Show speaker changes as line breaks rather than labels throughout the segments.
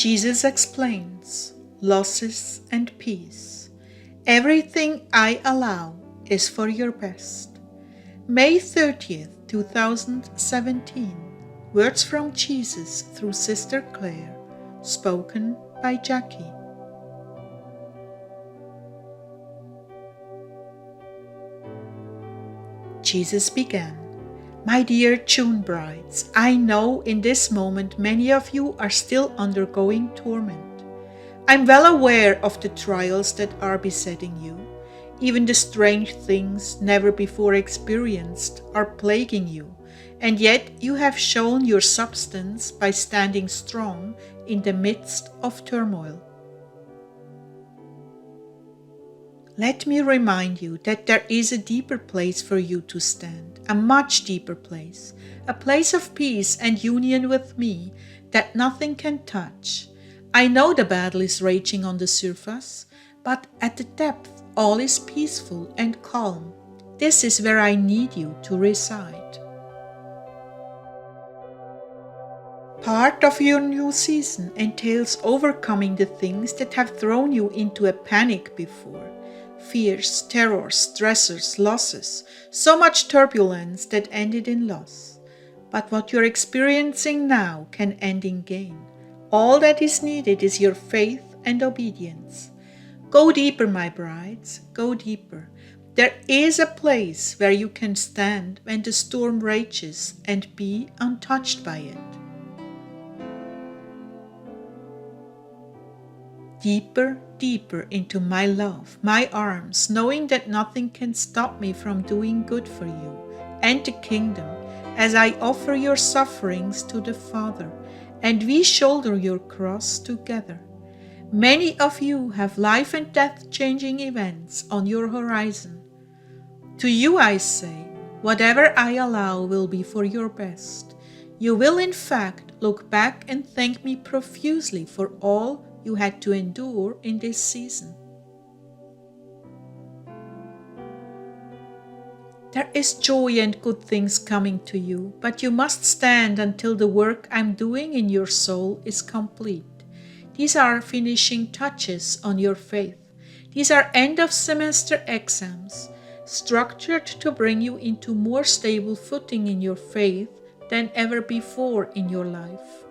Jesus explains losses and peace. Everything I allow is for your best. May 30th, 2017. Words from Jesus through Sister Clare, spoken by Jackie. Jesus began, "My dear June brides, I know in this moment many of you are still undergoing torment. I'm well aware of the trials that are besetting you. Even the strange things never before experienced are plaguing you, and yet you have shown your substance by standing strong in the midst of turmoil. Let me remind you that there is a deeper place for you to stand, a much deeper place, a place of peace and union with me that nothing can touch. I know the battle is raging on the surface, but at the depth all is peaceful and calm. This is where I need you to reside." Part of your new season entails overcoming the things that have thrown you into a panic before. Fears, terrors, stressors, losses, so much turbulence that ended in loss. But what you're experiencing now can end in gain. All that is needed is your faith and obedience. Go deeper, my brides, go deeper. There is a place where you can stand when the storm rages and be untouched by it. Deeper, deeper into my love, my arms, knowing that nothing can stop me from doing good for you and the kingdom, as I offer your sufferings to the Father, and we shoulder your cross together. Many of you have life and death changing events on your horizon. To you I say, whatever I allow will be for your best. You will in fact look back and thank me profusely for all you had to endure in this season. There is joy and good things coming to you, but you must stand until the work I'm doing in your soul is complete. These are finishing touches on your faith. These are end of semester exams, structured to bring you into more stable footing in your faith than ever before in your life.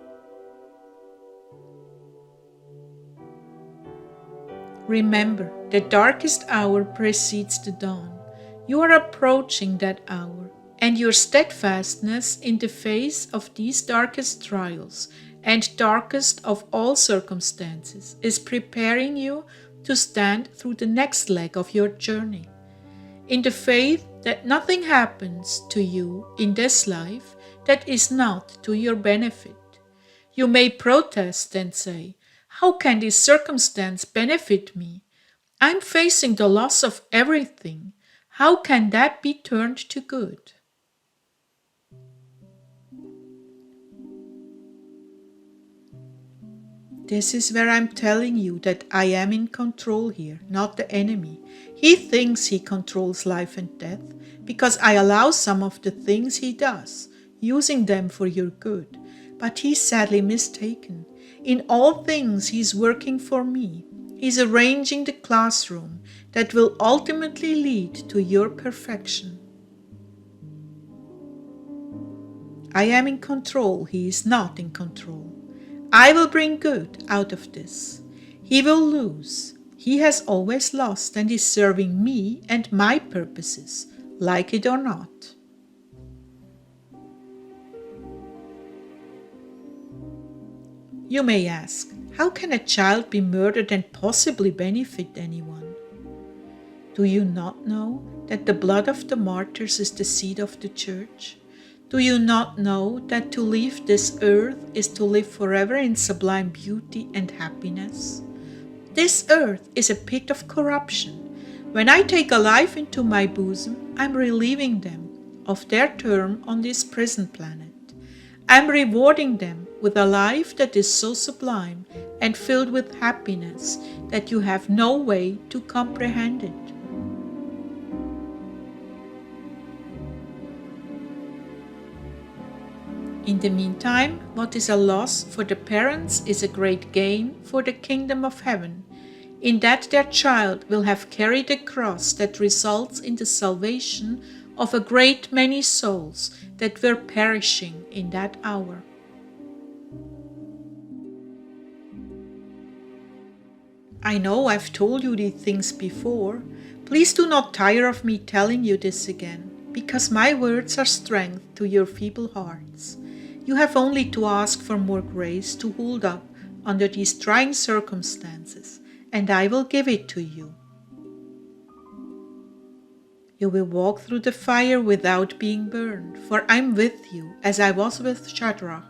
Remember, the darkest hour precedes the dawn. You are approaching that hour, and your steadfastness in the face of these darkest trials and darkest of all circumstances is preparing you to stand through the next leg of your journey. In the faith that nothing happens to you in this life that is not to your benefit. You may protest and say, "How can this circumstance benefit me? I'm facing the loss of everything. How can that be turned to good?" This is where I'm telling you that I am in control here, not the enemy. He thinks he controls life and death because I allow some of the things he does, using them for your good. But he's sadly mistaken. In all things, he's working for me. He's arranging the classroom that will ultimately lead to your perfection. I am in control. He is not in control. I will bring good out of this. He will lose. He has always lost and is serving me and my purposes, like it or not. You may ask, how can a child be murdered and possibly benefit anyone? Do you not know that the blood of the martyrs is the seed of the church? Do you not know that to leave this earth is to live forever in sublime beauty and happiness? This earth is a pit of corruption. When I take a life into my bosom, I'm relieving them of their term on this prison planet. I'm rewarding them with a life that is so sublime and filled with happiness that you have no way to comprehend it. In the meantime, what is a loss for the parents is a great gain for the kingdom of heaven, in that their child will have carried a cross that results in the salvation of a great many souls that were perishing in that hour. I know I've told you these things before. Please do not tire of me telling you this again, because my words are strength to your feeble hearts. You have only to ask for more grace to hold up under these trying circumstances, and I will give it to you. You will walk through the fire without being burned, for I'm with you as I was with Shadrach,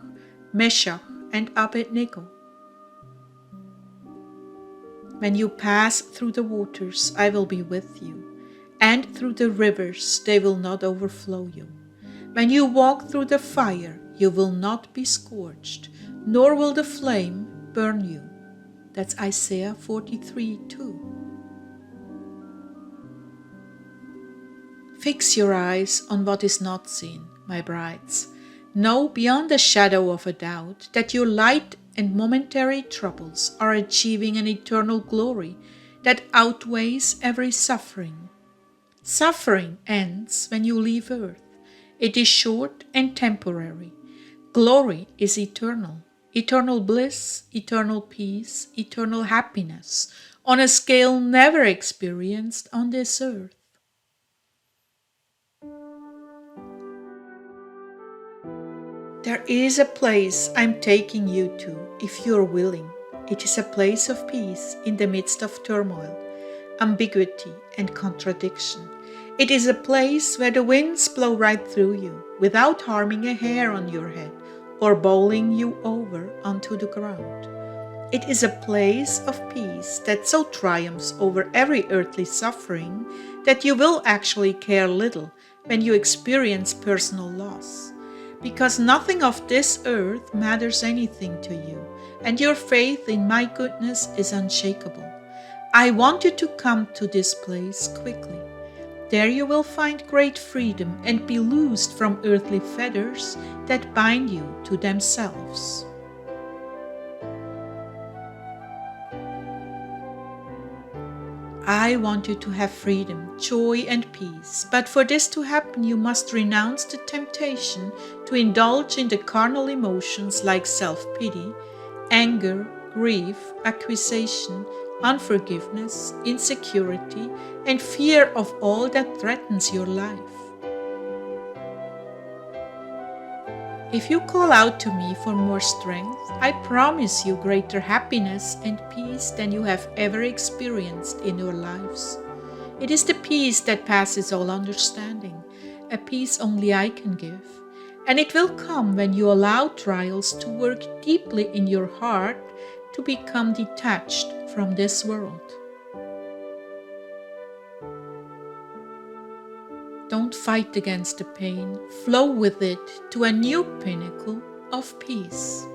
Meshach, and Abednego. When you pass through the waters, I will be with you, and through the rivers, they will not overflow you. When you walk through the fire, you will not be scorched, nor will the flame burn you. That's Isaiah 43:2. Fix your eyes on what is not seen, my brides. Know beyond the shadow of a doubt that your light and momentary troubles are achieving an eternal glory that outweighs every suffering. Suffering ends when you leave earth. It is short and temporary. Glory is eternal. Eternal bliss, eternal peace, eternal happiness, on a scale never experienced on this earth. There is a place I'm taking you to, if you're willing. It is a place of peace in the midst of turmoil, ambiguity, and contradiction. It is a place where the winds blow right through you, without harming a hair on your head or bowling you over onto the ground. It is a place of peace that so triumphs over every earthly suffering that you will actually care little when you experience personal loss, because nothing of this earth matters anything to you, and your faith in my goodness is unshakable. I want you to come to this place quickly. There you will find great freedom and be loosed from earthly fetters that bind you to themselves. I want you to have freedom, joy, and peace, but for this to happen, you must renounce the temptation to indulge in the carnal emotions like self-pity, anger, grief, accusation, unforgiveness, insecurity, and fear of all that threatens your life. If you call out to me for more strength, I promise you greater happiness and peace than you have ever experienced in your lives. It is the peace that passes all understanding, a peace only I can give. And it will come when you allow trials to work deeply in your heart to become detached from this world. Don't fight against the pain, flow with it to a new pinnacle of peace.